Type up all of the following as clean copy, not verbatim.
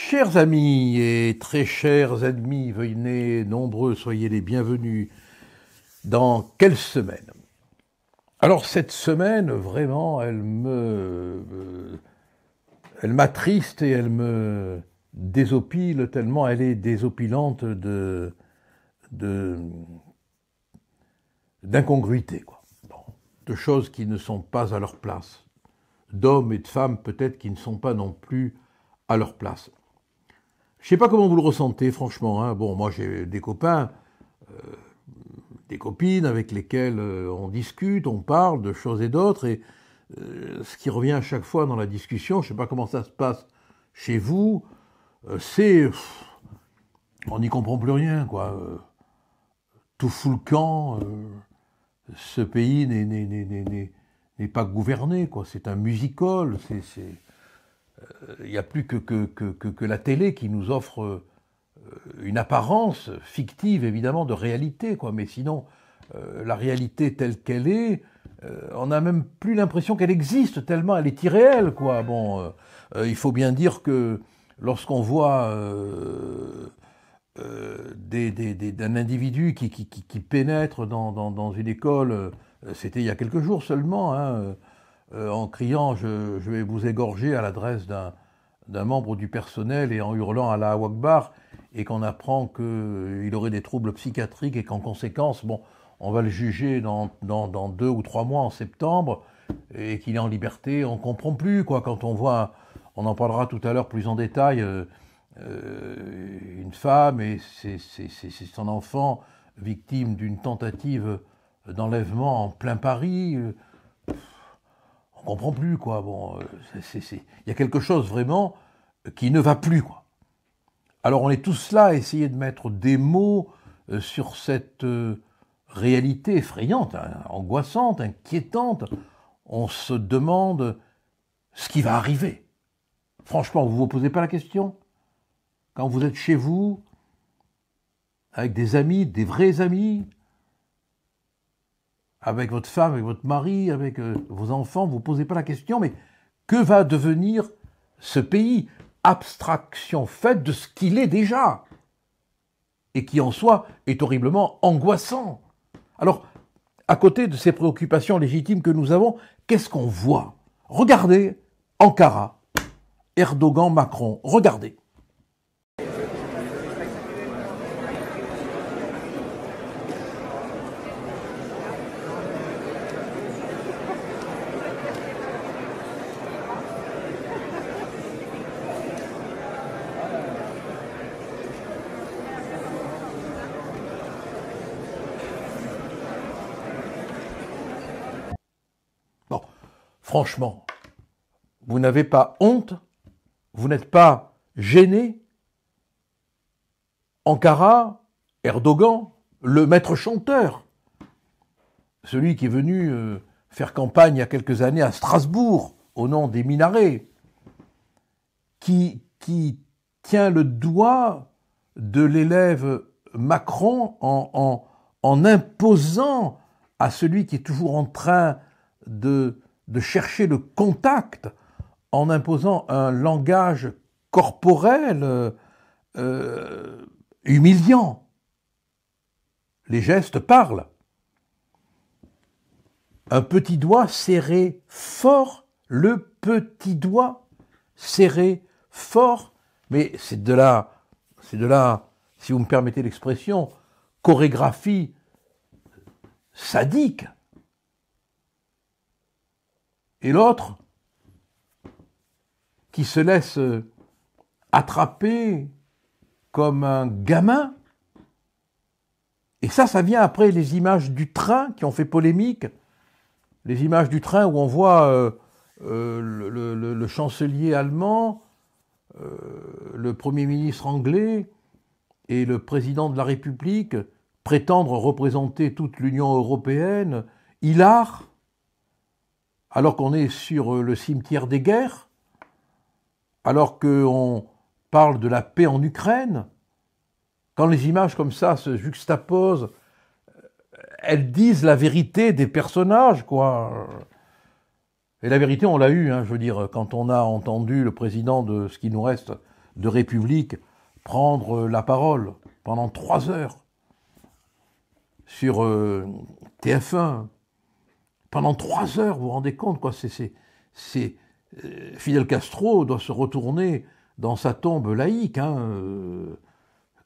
Chers amis et très chers ennemis, venez nombreux, soyez les bienvenus dans quelle semaine? Alors cette semaine, vraiment, elle m'attriste et elle me désopile tellement elle est désopilante d'incongruité, quoi. Bon, de choses qui ne sont pas à leur place, d'hommes et de femmes peut-être qui ne sont pas non plus à leur place. Je sais pas comment vous le ressentez, franchement. Hein. Bon, moi j'ai des copains, des copines avec lesquelles on discute, on parle de choses et d'autres, et ce qui revient à chaque fois dans la discussion, je sais pas comment ça se passe chez vous, c'est... on n'y comprend plus rien, quoi. Tout fout le camp, ce pays n'est pas gouverné, quoi. C'est un music-hall, il n'y a plus que la télé qui nous offre une apparence fictive, évidemment, de réalité, quoi. Mais sinon, la réalité telle qu'elle est, on n'a même plus l'impression qu'elle existe, tellement elle est irréelle, quoi. Bon, il faut bien dire que lorsqu'on voit d'un individu qui pénètre dans une école, c'était il y a quelques jours seulement, hein, en criant « je vais vous égorger » à l'adresse d'un membre du personnel et en hurlant « Allah Akbar » et qu'on apprend qu'il aurait des troubles psychiatriques et qu'en conséquence, bon, on va le juger dans 2 ou 3 mois en septembre et qu'il est en liberté, on ne comprend plus, quoi. Quand on voit, on en parlera tout à l'heure plus en détail, une femme et c'est son enfant victime d'une tentative d'enlèvement en plein Paris, on comprend plus, quoi. Bon, il y a quelque chose vraiment qui ne va plus, quoi. Alors on est tous là à essayer de mettre des mots sur cette réalité effrayante, hein, angoissante, inquiétante. On se demande ce qui va arriver. Franchement, vous vous posez pas la question? Quand vous êtes chez vous, avec des amis, des vrais amis, avec votre femme, avec votre mari, avec vos enfants, vous ne vous posez pas la question, mais que va devenir ce pays? Abstraction faite de ce qu'il est déjà, et qui en soi est horriblement angoissant. Alors, à côté de ces préoccupations légitimes que nous avons, qu'est-ce qu'on voit? Regardez Ankara, Erdogan, Macron, regardez. Bon, franchement, vous n'avez pas honte? Vous n'êtes pas gêné? Ankara, Erdogan, le maître chanteur, celui qui est venu faire campagne il y a quelques années à Strasbourg, au nom des minarets, qui tient le doigt de l'élève Macron en imposant à celui qui est toujours en train de chercher le contact, en imposant un langage corporel humiliant. Les gestes parlent. Un petit doigt serré fort, le petit doigt serré fort, mais c'est de la, si vous me permettez l'expression, chorégraphie sadique. Et l'autre, qui se laisse attraper comme un gamin, et ça vient après les images du train qui ont fait polémique, les images du train où on voit le chancelier allemand, le Premier ministre anglais et le président de la République prétendre représenter toute l'Union européenne, hilar, alors qu'on est sur le cimetière des guerres, alors qu'on parle de la paix en Ukraine. Quand les images comme ça se juxtaposent, elles disent la vérité des personnages, quoi. Et la vérité, on l'a eue, hein, je veux dire, quand on a entendu le président de ce qui nous reste de République prendre la parole pendant 3 heures sur TF1. Pendant 3 heures, vous vous rendez compte, quoi, Fidel Castro doit se retourner dans sa tombe laïque,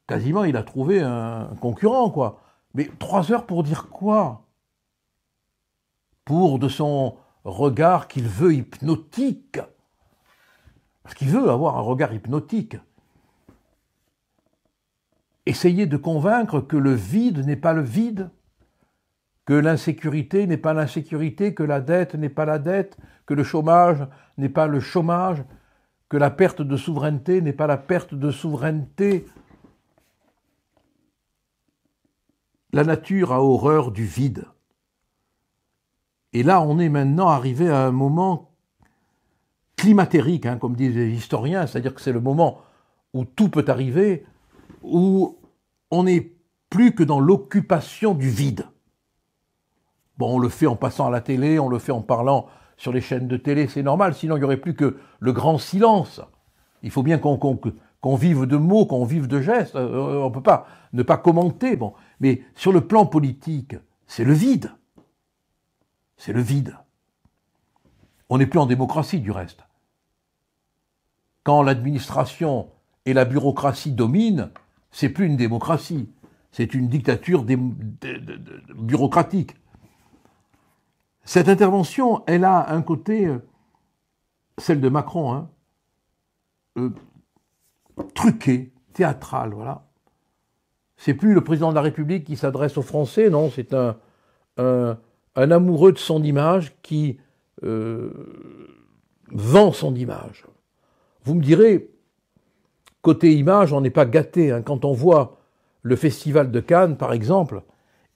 quasiment il a trouvé un concurrent, quoi. Mais 3 heures pour dire quoi? Pour de son regard qu'il veut hypnotique. Parce qu'il veut avoir un regard hypnotique. Essayer de convaincre que le vide n'est pas le vide, que l'insécurité n'est pas l'insécurité, que la dette n'est pas la dette, que le chômage n'est pas le chômage, que la perte de souveraineté n'est pas la perte de souveraineté. La nature a horreur du vide. Et là, on est maintenant arrivé à un moment climatérique, comme disent les historiens, c'est-à-dire que c'est le moment où tout peut arriver, où on n'est plus que dans l'occupation du vide. Bon, on le fait en passant à la télé, on le fait en parlant sur les chaînes de télé, c'est normal, sinon il n'y aurait plus que le grand silence. Il faut bien qu'on vive de mots, qu'on vive de gestes, on ne peut pas ne pas commenter. Bon. Mais sur le plan politique, c'est le vide. C'est le vide. On n'est plus en démocratie du reste. Quand l'administration et la bureaucratie dominent, c'est plus une démocratie, c'est une dictature bureaucratique. Cette intervention, elle a un côté, celle de Macron, truqué, théâtral, voilà. C'est plus le président de la République qui s'adresse aux Français, non, c'est un amoureux de son image qui vend son image. Vous me direz, côté image, on n'est pas gâté. Quand on voit le Festival de Cannes, par exemple,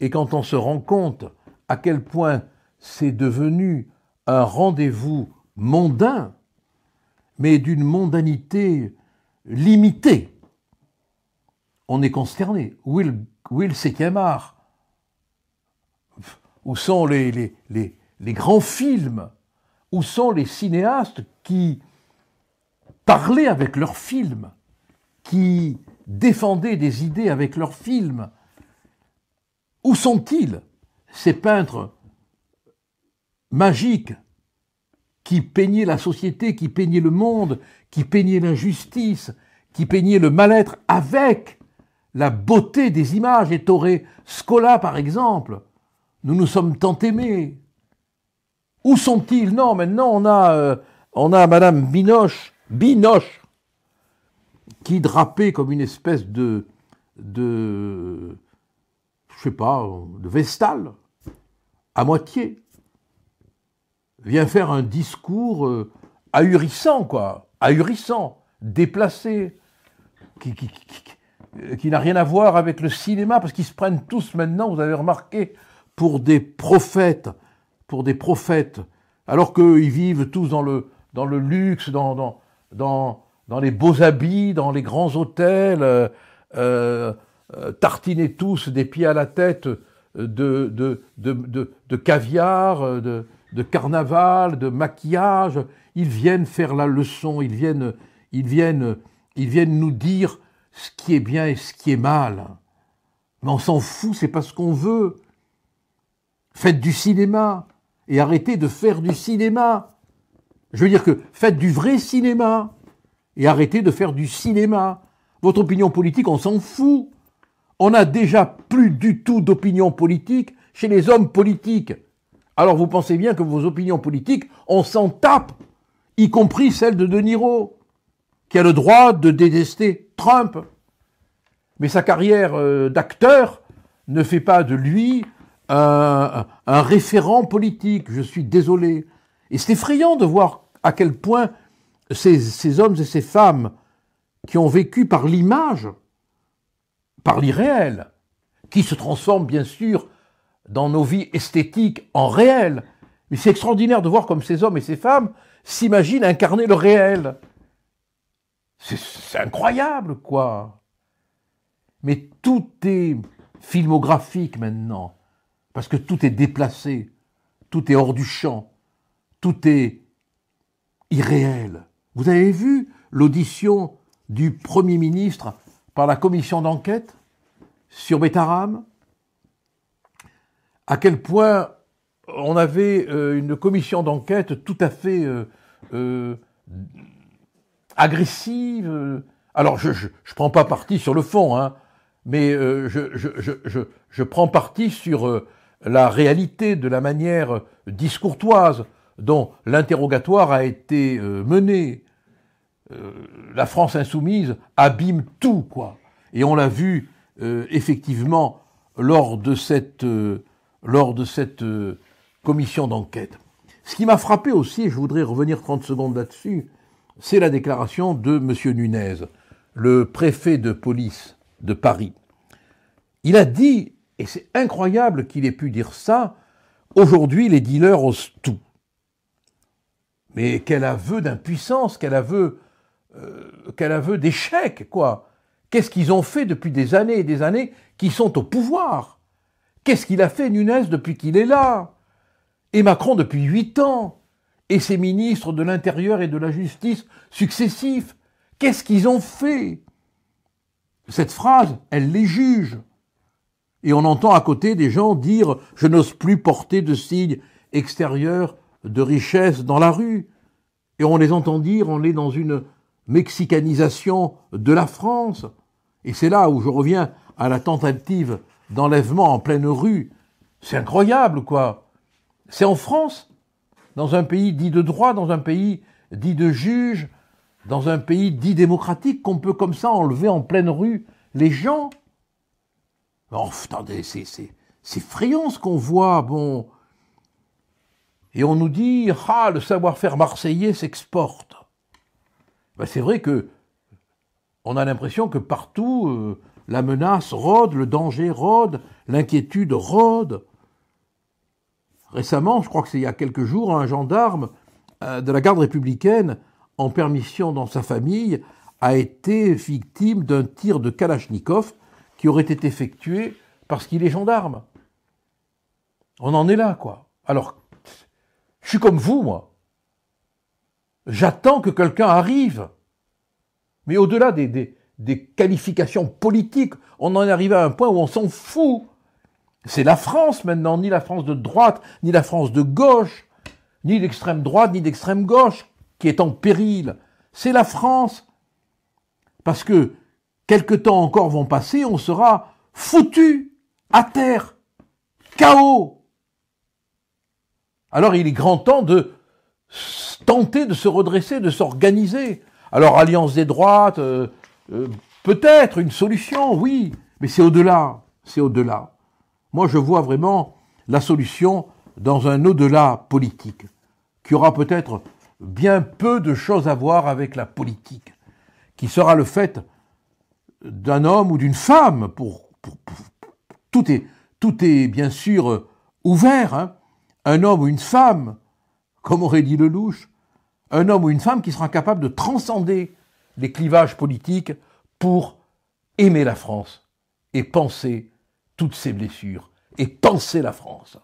et quand on se rend compte à quel point c'est devenu un rendez-vous mondain, mais d'une mondanité limitée, on est consterné. Où est le 7e art? Où sont les grands films? Où sont les cinéastes qui parlaient avec leurs films, qui défendaient des idées avec leurs films? Où sont-ils, ces peintres magiques qui peignaient la société, qui peignaient le monde, qui peignaient l'injustice, qui peignaient le mal-être avec la beauté des images? Ettore Scola, par exemple, nous nous sommes tant aimés. Où sont-ils? Non, maintenant on a Madame Binoche, qui drapait comme une espèce de Vestale, à moitié, vient faire un discours ahurissant, déplacé, qui n'a rien à voir avec le cinéma, parce qu'ils se prennent tous maintenant, vous avez remarqué, pour des prophètes, alors qu'ils vivent tous dans le luxe, dans les beaux habits, dans les grands hôtels, tartiner tous des pieds à la tête de caviar, de carnaval, de maquillage. Ils viennent faire la leçon, ils viennent nous dire ce qui est bien et ce qui est mal. Mais on s'en fout, c'est pas ce qu'on veut. Faites du cinéma et arrêtez de faire du cinéma. Je veux dire que faites du vrai cinéma et arrêtez de faire du cinéma. Votre opinion politique, on s'en fout. On n'a déjà plus du tout d'opinion politique chez les hommes politiques. Alors vous pensez bien que vos opinions politiques, on s'en tape, y compris celle de De Niro, qui a le droit de détester Trump. Mais sa carrière d'acteur ne fait pas de lui un référent politique, je suis désolé. Et c'est effrayant de voir à quel point ces hommes et ces femmes qui ont vécu par l'image, par l'irréel, qui se transforment bien sûr dans nos vies esthétiques en réel. Mais c'est extraordinaire de voir comme ces hommes et ces femmes s'imaginent incarner le réel. C'est incroyable, quoi. Mais tout est filmographique maintenant, parce que tout est déplacé, tout est hors du champ, tout est irréel. Vous avez vu l'audition du Premier ministre par la commission d'enquête sur Betaram, à quel point on avait une commission d'enquête tout à fait agressive. Alors, je prends pas parti sur le fond, hein, mais je prends parti sur la réalité de la manière discourtoise dont l'interrogatoire a été mené. La France insoumise abîme tout, quoi. Et on l'a vu effectivement lors de cette commission d'enquête. Ce qui m'a frappé aussi, et je voudrais revenir 30 secondes là-dessus, c'est la déclaration de M. Nunez, le préfet de police de Paris. Il a dit, et c'est incroyable qu'il ait pu dire ça, aujourd'hui les dealers osent tout. Mais quel aveu d'impuissance, quel aveu d'échec, quoi. Qu'est-ce qu'ils ont fait depuis des années et des années qu'ils sont au pouvoir? Qu'est-ce qu'il a fait, Nunez, depuis qu'il est là? Et Macron depuis 8 ans? Et ses ministres de l'Intérieur et de la Justice successifs? Qu'est-ce qu'ils ont fait? Cette phrase, elle les juge. Et on entend à côté des gens dire « Je n'ose plus porter de signes extérieurs de richesse dans la rue ». Et on les entend dire « On est dans une mexicanisation de la France ». Et c'est là où je reviens à la tentative d'enlèvement en pleine rue. C'est incroyable, quoi. C'est en France, dans un pays dit de droit, dans un pays dit de juge, dans un pays dit démocratique, qu'on peut comme ça enlever en pleine rue les gens. Oh, attendez, c'est effrayant ce qu'on voit, bon. Et on nous dit, ah, le savoir-faire marseillais s'exporte. Ben, c'est vrai que on a l'impression que partout, la menace rôde, le danger rôde, l'inquiétude rôde. Récemment, je crois que c'est il y a quelques jours, un gendarme de la garde républicaine, en permission dans sa famille, a été victime d'un tir de Kalachnikov qui aurait été effectué parce qu'il est gendarme. On en est là, quoi. Alors, je suis comme vous, moi. J'attends que quelqu'un arrive. Mais au-delà des qualifications politiques, on en est arrivé à un point où on s'en fout. C'est la France maintenant, ni la France de droite, ni la France de gauche, ni d'extrême droite, ni d'extrême gauche, qui est en péril. C'est la France. Parce que, quelque temps encore vont passer, on sera foutu, à terre, chaos. Alors il est grand temps de tenter de se redresser, de s'organiser. Alors alliance des droites, peut-être une solution, oui, mais c'est au-delà, c'est au-delà. Moi je vois vraiment la solution dans un au-delà politique, qui aura peut-être bien peu de choses à voir avec la politique, qui sera le fait d'un homme ou d'une femme, tout est bien sûr ouvert, hein, un homme ou une femme, comme aurait dit Lelouch, un homme ou une femme qui sera capable de transcender les clivages politiques pour aimer la France et penser toutes ses blessures et penser la France.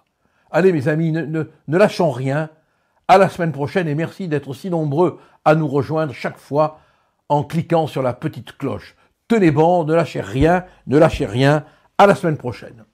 Allez mes amis, ne lâchons rien. À la semaine prochaine et merci d'être aussi nombreux à nous rejoindre chaque fois en cliquant sur la petite cloche. Tenez bon, ne lâchez rien. À la semaine prochaine.